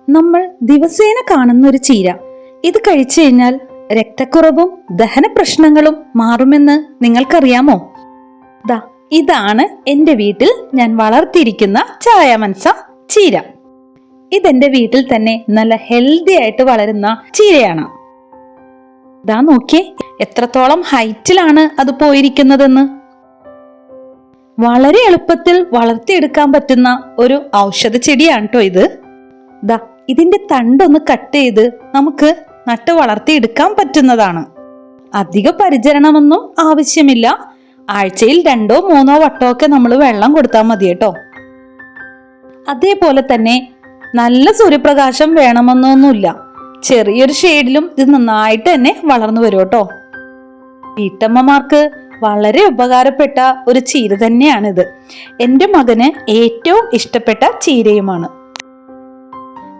നമ്മൾ ദിവസേന കാണുന്ന ഒരു ചീര. ഇത് കഴിച്ചു കഴിഞ്ഞാൽ രക്തക്കുറവും ദഹന പ്രശ്നങ്ങളും മാറുമെന്ന് നിങ്ങൾക്കറിയാമോ? ഇതാണ് എൻ്റെ വീട്ടിൽ ഞാൻ വളർത്തിയിരിക്കുന്ന ചായമൻസ ചീര. ഇതെന്റെ വീട്ടിൽ തന്നെ നല്ല ഹെൽത്തി ആയിട്ട് വളരുന്ന ചീരയാണ്. നോക്കിയേ എത്രത്തോളം ഹൈറ്റിലാണ് അത് പോയിരിക്കുന്നതെന്ന്. വളരെ എളുപ്പത്തിൽ വളർത്തിയെടുക്കാൻ പറ്റുന്ന ഒരു ഔഷധ ചെടിയാണ് കേട്ടോ ഇത്. ഇതിന്റെ തണ്ടൊന്ന് കട്ട് ചെയ്ത് നമുക്ക് നട്ട് വളർത്തിയെടുക്കാൻ പറ്റുന്നതാണ്. അധിക പരിചരണമൊന്നും ആവശ്യമില്ല. ആഴ്ചയിൽ 2 or 3 വട്ടമൊക്കെ നമ്മൾ വെള്ളം കൊടുത്താൽ മതി കേട്ടോ. അതേപോലെ തന്നെ നല്ല സൂര്യപ്രകാശം വേണമെന്നൊന്നുമില്ല. ചെറിയൊരു ഷെയ്ഡിലും ഇത് നന്നായിട്ട് തന്നെ വളർന്നു വരും കേട്ടോ. വീട്ടമ്മമാർക്ക് വളരെ ഉപകാരപ്പെട്ട ഒരു ചീര തന്നെയാണിത്. എൻ്റെ മകന് ഏറ്റവും ഇഷ്ടപ്പെട്ട ചീരയുമാണ്.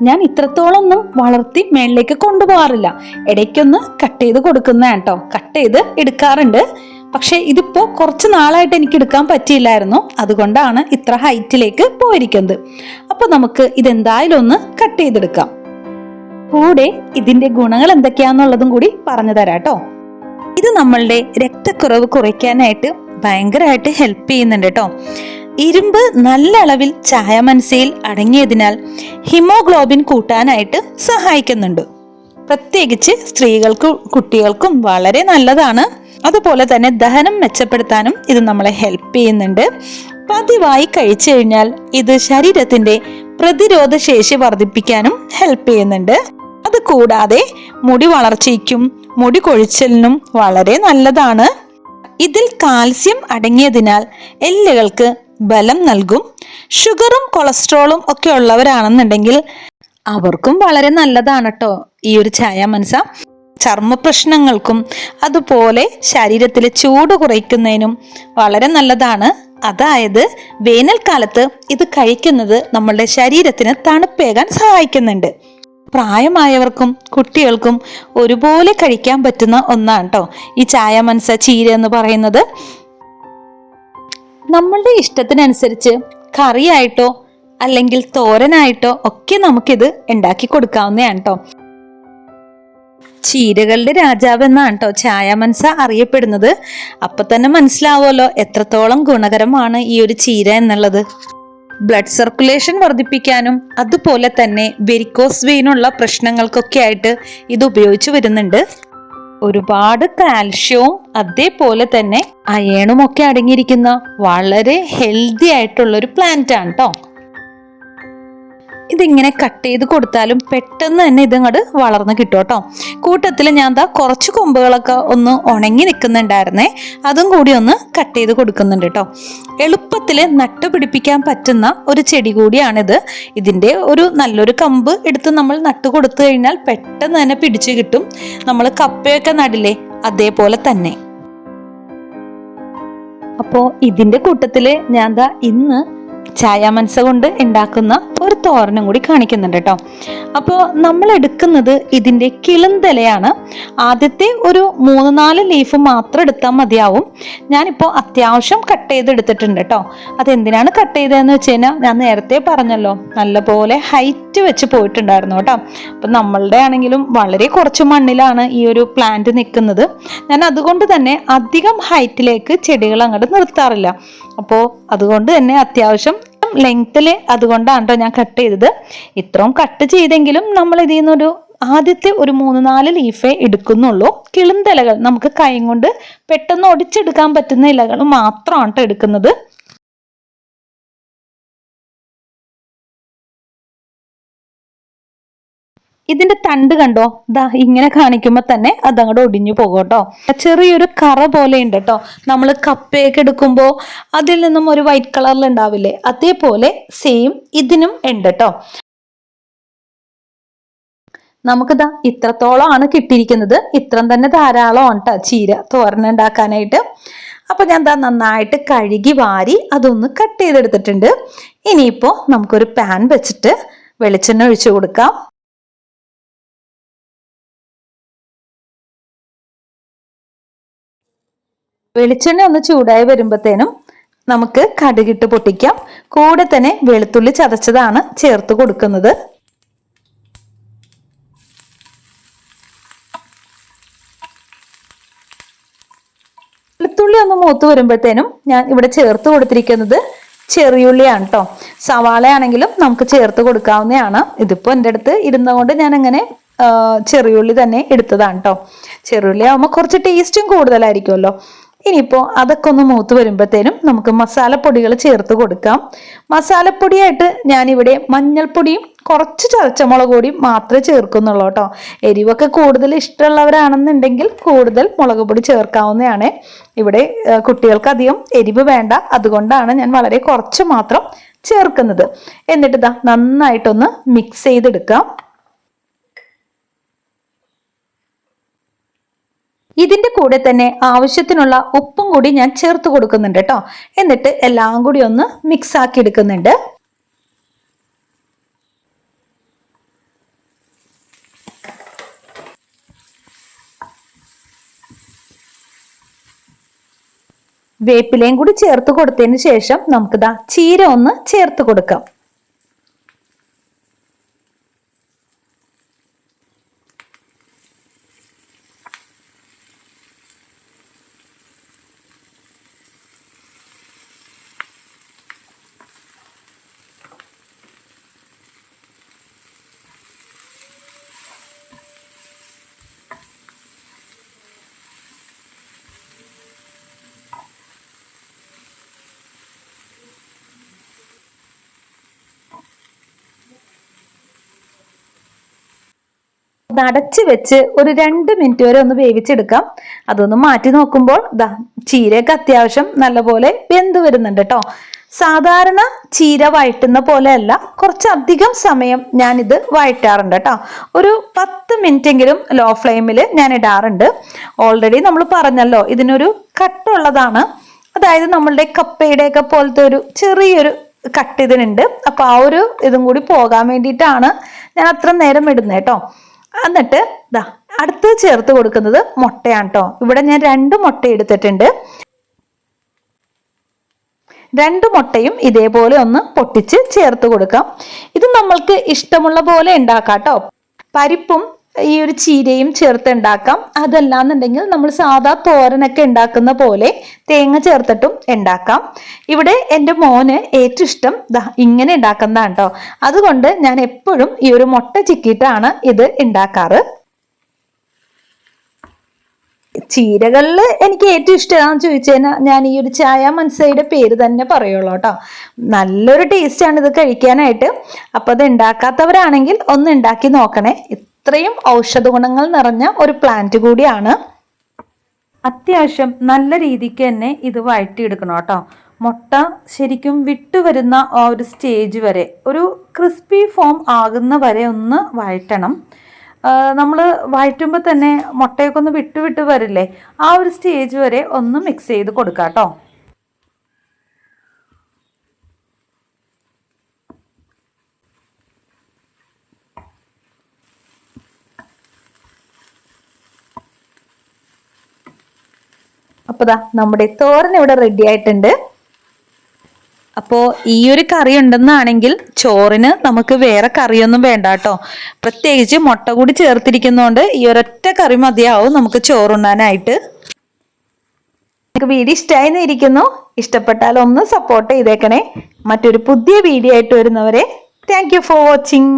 ഞാൻ ഇത്രത്തോളം ഒന്നും വളർത്തി മേളിലേക്ക് കൊണ്ടുപോകാറില്ല. ഇടയ്ക്കൊന്ന് കട്ട് ചെയ്ത് കൊടുക്കുന്നതാണ് കേട്ടോ. കട്ട് ചെയ്ത് എടുക്കാറുണ്ട്. പക്ഷെ ഇതിപ്പോ കുറച്ച് നാളായിട്ട് എനിക്ക് എടുക്കാൻ പറ്റിയില്ലായിരുന്നു. അതുകൊണ്ടാണ് ഇത്ര ഹൈറ്റിലേക്ക് പോയിരിക്കുന്നത്. അപ്പൊ നമുക്ക് ഇതെന്തായാലും ഒന്ന് കട്ട് ചെയ്തെടുക്കാം. കൂടെ ഇതിന്റെ ഗുണങ്ങൾ എന്തൊക്കെയാന്നുള്ളതും കൂടി പറഞ്ഞു തരാം കേട്ടോ. ഇത് നമ്മളുടെ രക്തക്കുറവ് കുറയ്ക്കാനായിട്ട് ഭയങ്കരമായിട്ട് ഹെൽപ്പ് ചെയ്യുന്നുണ്ട് കേട്ടോ. ഇരുമ്പ് നല്ല അളവിൽ ചായമൻസയിൽ അടങ്ങിയതിനാൽ ഹിമോഗ്ലോബിൻ കൂട്ടാനായിട്ട് സഹായിക്കുന്നുണ്ട്. പ്രത്യേകിച്ച് സ്ത്രീകൾക്കും കുട്ടികൾക്കും വളരെ നല്ലതാണ്. അതുപോലെ തന്നെ ദഹനം മെച്ചപ്പെടുത്താനും ഇത് നമ്മളെ ഹെൽപ്പ് ചെയ്യുന്നുണ്ട്. പതിവായി കഴിച്ചു കഴിഞ്ഞാൽ ഇത് ശരീരത്തിന്റെ പ്രതിരോധ ശേഷി വർദ്ധിപ്പിക്കാനും ഹെൽപ്പ് ചെയ്യുന്നുണ്ട്. അത് കൂടാതെ മുടി വളർച്ചയ്ക്കും മുടി കൊഴിച്ചലിനും വളരെ നല്ലതാണ്. ഇതിൽ കാൽസ്യം അടങ്ങിയതിനാൽ എല്ലുകൾക്ക് ബലം നൽകും. ഷുഗറും കൊളസ്ട്രോളും ഒക്കെ ഉള്ളവരാണെന്നുണ്ടെങ്കിൽ അവർക്കും വളരെ നല്ലതാണ് കേട്ടോ ഈ ഒരു ചായമൻസ. ചർമ്മ പ്രശ്നങ്ങൾക്കും അതുപോലെ ശരീരത്തിലെ ചൂട് കുറയ്ക്കുന്നതിനും വളരെ നല്ലതാണ്. അതായത് വേനൽക്കാലത്ത് ഇത് കഴിക്കുന്നത് നമ്മളുടെ ശരീരത്തിന് തണുപ്പേകാൻ സഹായിക്കുന്നുണ്ട്. പ്രായമായവർക്കും കുട്ടികൾക്കും ഒരുപോലെ കഴിക്കാൻ പറ്റുന്ന ഒന്നാണ് കേട്ടോ ഈ ചായമൻസ ചീര എന്ന് പറയുന്നത്. നമ്മളുടെ ഇഷ്ടത്തിനനുസരിച്ച് കറിയായിട്ടോ അല്ലെങ്കിൽ തോരനായിട്ടോ ഒക്കെ നമുക്കിത് ഉണ്ടാക്കി കൊടുക്കാവുന്നതാണ് കേട്ടോ. ചീരകളുടെ രാജാവ് എന്നാണ് കേട്ടോ ചായമൻസ അറിയപ്പെടുന്നത്. അപ്പൊ തന്നെ മനസ്സിലാവുമല്ലോ എത്രത്തോളം ഗുണകരമാണ് ഈ ഒരു ചീര എന്നുള്ളത്. ബ്ലഡ് സർക്കുലേഷൻ വർദ്ധിപ്പിക്കാനും അതുപോലെ തന്നെ വെരിക്കോസ് വെയിനുള്ള പ്രശ്നങ്ങൾക്കൊക്കെ ആയിട്ട് ഇത് ഉപയോഗിച്ചു വരുന്നുണ്ട്. ഒരുപാട് കാൽഷ്യവും അതേപോലെ തന്നെ അയണും ഒക്കെ അടങ്ങിയിരിക്കുന്ന വളരെ ഹെൽത്തി ആയിട്ടുള്ളൊരു പ്ലാന്റ് ആണ് കേട്ടോ. ഇതിങ്ങനെ കട്ട് ചെയ്ത് കൊടുത്താലും പെട്ടെന്ന് തന്നെ ഇതങ്ങോട്ട് വളർന്ന് കിട്ടും കേട്ടോ. കൂട്ടത്തിൽ ഞാൻ കുറച്ച് കൊമ്പുകളൊക്കെ ഒന്ന് ഉണങ്ങി നിൽക്കുന്നുണ്ടായിരുന്നേ, അതും കൂടി ഒന്ന് കട്ട് ചെയ്ത് കൊടുക്കുന്നുണ്ട് കേട്ടോ. എളുപ്പത്തിൽ നട്ടുപിടിപ്പിക്കാൻ പറ്റുന്ന ഒരു ചെടി കൂടിയാണിത്. ഇതിൻ്റെ ഒരു നല്ലൊരു കമ്പ് എടുത്ത് നമ്മൾ നട്ടു കൊടുത്തു കഴിഞ്ഞാൽ പെട്ടെന്ന് തന്നെ പിടിച്ചു കിട്ടും. നമ്മൾ കപ്പയൊക്കെ നടില്ലേ അതേപോലെ തന്നെ. അപ്പോൾ ഇതിൻ്റെ കൂട്ടത്തിൽ ഞാൻ ഇന്ന് ചായമൻസ കൊണ്ട് ഉണ്ടാക്കുന്ന ഒരു തോരനും കൂടി കാണിക്കുന്നുണ്ട് കേട്ടോ. അപ്പോൾ നമ്മൾ എടുക്കുന്നത് ഇതിൻ്റെ കിളുന്തലയാണ്. ആദ്യത്തെ ഒരു 3-4 ലീഫ് മാത്രം എടുത്താൽ മതിയാവും. ഞാനിപ്പോൾ അത്യാവശ്യം കട്ട് ചെയ്ത് എടുത്തിട്ടുണ്ട് കേട്ടോ. അതെന്തിനാണ് കട്ട് ചെയ്തതെന്ന് വെച്ച് കഴിഞ്ഞാൽ ഞാൻ നേരത്തെ പറഞ്ഞല്ലോ നല്ലപോലെ ഹൈറ്റ് വെച്ച് പോയിട്ടുണ്ടായിരുന്നു കേട്ടോ. അപ്പം നമ്മളുടെ ആണെങ്കിലും വളരെ കുറച്ച് മണ്ണിലാണ് ഈ ഒരു പ്ലാന്റ് നിൽക്കുന്നത്. ഞാൻ അതുകൊണ്ട് തന്നെ അധികം ഹൈറ്റിലേക്ക് ചെടികൾ അങ്ങോട്ട് നിർത്താറില്ല. അപ്പോൾ അതുകൊണ്ട് തന്നെ അത്യാവശ്യം ലെങ്ത്തില് അതുകൊണ്ടാണ് കേട്ടോ ഞാൻ കട്ട് ചെയ്തത്. ഇത്രയും കട്ട് ചെയ്തെങ്കിലും നമ്മൾ ഇതിൽ നിന്നൊരു ആദ്യത്തെ ഒരു 3-4 ലീഫേ എടുക്കുന്നുള്ളൂ. കിളുന്തലകൾ നമുക്ക് കൈ കൊണ്ട് പെട്ടെന്ന് ഒടിച്ചെടുക്കാൻ പറ്റുന്ന ഇലകൾ മാത്രമാണ് കേട്ടോ എടുക്കുന്നത്. ഇതിന്റെ തണ്ട് കണ്ടോ, ഇങ്ങനെ കാണിക്കുമ്പോൾ തന്നെ അതങ്ങോട്ട് ഒടിഞ്ഞു പോകും കേട്ടോ. ചെറിയൊരു കറ പോലെ ഉണ്ട് കേട്ടോ. നമ്മൾ കപ്പയൊക്കെ എടുക്കുമ്പോൾ അതിൽ നിന്നും ഒരു വൈറ്റ് കളറിൽ ഉണ്ടാവില്ലേ, അതേപോലെ സെയിം ഇതിനും ഉണ്ട് കേട്ടോ. നമുക്കിതാ ഇത്രത്തോളമാണ് കിട്ടിയിരിക്കുന്നത്. ഇത്രം തന്നെ ധാരാളമാണ് കേട്ടോ ചീര തോരൻ ഉണ്ടാക്കാനായിട്ട്. അപ്പൊ ഞാൻ നന്നായിട്ട് കഴുകി വാരി അതൊന്ന് കട്ട് ചെയ്തെടുത്തിട്ടുണ്ട്. ഇനിയിപ്പോൾ നമുക്കൊരു പാൻ വെച്ചിട്ട് വെളിച്ചെണ്ണ ഒഴിച്ചു കൊടുക്കാം. വെളിച്ചെണ്ണ ഒന്ന് ചൂടായി വരുമ്പോഴത്തേനും നമുക്ക് കടുകിട്ട് പൊട്ടിക്കാം. കൂടെ തന്നെ വെളുത്തുള്ളി ചതച്ചതാണ് ചേർത്ത് കൊടുക്കുന്നത്. മൂത്ത് വരുമ്പോഴത്തേനും ഞാൻ ഇവിടെ ചേർത്ത് കൊടുത്തിരിക്കുന്നത് ചെറിയുള്ളിയാണ് കേട്ടോ. സവാളയാണെങ്കിലും നമുക്ക് ചേർത്ത് കൊടുക്കാവുന്നതാണ്. ഇതിപ്പോ എൻ്റെ അടുത്ത് ഇരുന്നുകൊണ്ട് ഞാൻ അങ്ങനെ ചെറിയുള്ളി തന്നെ എടുത്തതാണ് കേട്ടോ. ചെറിയുള്ളി ആവുമ്പോൾ കുറച്ച് ടേസ്റ്റും കൂടുതലായിരിക്കുമല്ലോ. ഇനിയിപ്പോൾ അതൊക്കെ ഒന്ന് മൂത്ത് വരുമ്പോഴത്തേനും നമുക്ക് മസാലപ്പൊടികൾ ചേർത്ത് കൊടുക്കാം. മസാലപ്പൊടിയായിട്ട് ഞാനിവിടെ മഞ്ഞൾപ്പൊടിയും കുറച്ച് ചതച്ചമുളക് പൊടിയും മാത്രമേ ചേർക്കുന്നുള്ളൂ കേട്ടോ. എരിവൊക്കെ കൂടുതൽ ഇഷ്ടമുള്ളവരാണെന്നുണ്ടെങ്കിൽ കൂടുതൽ മുളക് പൊടി ചേർക്കാവുന്നതാണ്. ഇവിടെ കുട്ടികൾക്ക് അധികം എരിവ് വേണ്ട, അതുകൊണ്ടാണ് ഞാൻ വളരെ കുറച്ച് മാത്രം ചേർക്കുന്നത്. എന്നിട്ട് ഇതാ നന്നായിട്ടൊന്ന് മിക്സ് ചെയ്തെടുക്കാം. ഇതിന്റെ കൂടെ തന്നെ ആവശ്യത്തിനുള്ള ഉപ്പും കൂടി ഞാൻ ചേർത്ത് കൊടുക്കുന്നുണ്ട് കേട്ടോ. എന്നിട്ട് എല്ലാം കൂടി ഒന്ന് മിക്സ് ആക്കി എടുക്കുന്നുണ്ട്. വേപ്പിലയും കൂടി ചേർത്ത് കൊടുത്തതിന് ശേഷം നമുക്കിതാ ചീര ഒന്ന് ചേർത്ത് കൊടുക്കാം. അടച്ച് വെച്ച് ഒരു 2 മിനിറ്റ് വരെ ഒന്ന് വേവിച്ചെടുക്കാം. അതൊന്ന് മാറ്റി നോക്കുമ്പോൾ ചീരയൊക്കെ അത്യാവശ്യം നല്ലപോലെ വെന്ത് വരുന്നുണ്ട് കേട്ടോ. സാധാരണ ചീര വഴറ്റുന്ന പോലെയല്ല, കുറച്ചധികം സമയം ഞാനിത് വഴറ്റാറുണ്ട് കേട്ടോ. ഒരു 10 മിനിറ്റെങ്കിലും ലോ ഫ്ലെയിമിൽ ഞാൻ ഇടാറുണ്ട്. ഓൾറെഡി നമ്മൾ പറഞ്ഞല്ലോ ഇതിനൊരു കട്ടുള്ളതാണ്. അതായത് നമ്മളുടെ കപ്പയുടെയൊക്കെ പോലത്തെ ഒരു ചെറിയൊരു കട്ട് ഇതിനുണ്ട്. അപ്പൊ ആ ഒരു ഇതും കൂടി പോകാൻ വേണ്ടിയിട്ടാണ് ഞാൻ അത്ര നേരം ഇടുന്നത് കേട്ടോ. എന്നിട്ട് അടുത്ത് ചേർത്ത് കൊടുക്കുന്നത് മുട്ടയാണ് കേട്ടോ. ഇവിടെ ഞാൻ 2 മുട്ട എടുത്തിട്ടുണ്ട്. 2 മുട്ടയും ഇതേപോലെ ഒന്ന് പൊട്ടിച്ച് ചേർത്ത് കൊടുക്കാം. ഇത് നമ്മൾക്ക് ഇഷ്ടമുള്ള പോലെ ഉണ്ടാക്കാം കേട്ടോ. പരിപ്പും ഈ ഒരു ചീരയും ചേർത്ത് ഉണ്ടാക്കാം. അതല്ലാന്നുണ്ടെങ്കിൽ നമ്മൾ സാധാ തോരനൊക്കെ ഉണ്ടാക്കുന്ന പോലെ തേങ്ങ ചേർത്തിട്ടും ഉണ്ടാക്കാം. ഇവിടെ എൻ്റെ മോന് ഏറ്റവും ഇഷ്ടം ഇങ്ങനെ ഉണ്ടാക്കുന്നതാണ് കേട്ടോ. അതുകൊണ്ട് ഞാൻ എപ്പോഴും ഈ ഒരു മുട്ട ചിക്കിയിട്ടാണ് ഇത് ഉണ്ടാക്കാറ്. ചീരകളിൽ എനിക്ക് ഏറ്റവും ഇഷ്ടം ഏതാണെന്ന് ചോദിച്ചു കഴിഞ്ഞാൽ ഞാൻ ഈ ഒരു ചായ മനസ്സയുടെ പേര് തന്നെ പറയുള്ളൂ കേട്ടോ. നല്ലൊരു ടേസ്റ്റാണ് ഇത് കഴിക്കാനായിട്ട്. അപ്പൊ അത് ഉണ്ടാക്കാത്തവരാണെങ്കിൽ ഒന്ന് ഉണ്ടാക്കി നോക്കണേ. ഇത്രയും ഔഷധ ഗുണങ്ങൾ നിറഞ്ഞ ഒരു പ്ലാന്റ് കൂടിയാണ്. അത്യാവശ്യം നല്ല രീതിക്ക് തന്നെ ഇത് വഴറ്റിയെടുക്കണം കേട്ടോ. മുട്ട ശരിക്കും വിട്ടുവരുന്ന ആ ഒരു സ്റ്റേജ് വരെ, ഒരു ക്രിസ്പി ഫോം ആകുന്ന വരെ ഒന്ന് വഴറ്റണം. നമ്മൾ വഴറ്റുമ്പോൾ തന്നെ മുട്ടയൊക്കെ ഒന്ന് വിട്ട് വരില്ലേ, ആ ഒരു സ്റ്റേജ് വരെ ഒന്ന് മിക്സ് ചെയ്ത് കൊടുക്കാം കേട്ടോ. അപ്പോൾ നമ്മുടെ തോരൻ ഇവിടെ റെഡി ആയിട്ടുണ്ട്. അപ്പോൾ ഈ ഒരു കറി ഉണ്ടെന്നാണെങ്കിൽ ചോറിന് നമുക്ക് വേറെ കറിയൊന്നും വേണ്ട കേട്ടോ. പ്രത്യേകിച്ച് മുട്ട കൂടി ചേർത്തിരിക്കുന്നതുകൊണ്ട് ഈ ഒരൊറ്റ കറി മതിയാവും നമുക്ക് ചോറുണ്ണാനായിട്ട്. നിങ്ങൾക്ക് വീഡിയോ ഇഷ്ടമായി എന്നിരിക്കുന്നു. ഇഷ്ടപ്പെട്ടാൽ ഒന്ന് സപ്പോർട്ട് ചെയ്തേക്കണേ. മറ്റൊരു പുതിയ വീഡിയോ ആയിട്ട് വരുന്നവരെ താങ്ക് യു ഫോർ വാച്ചിങ്.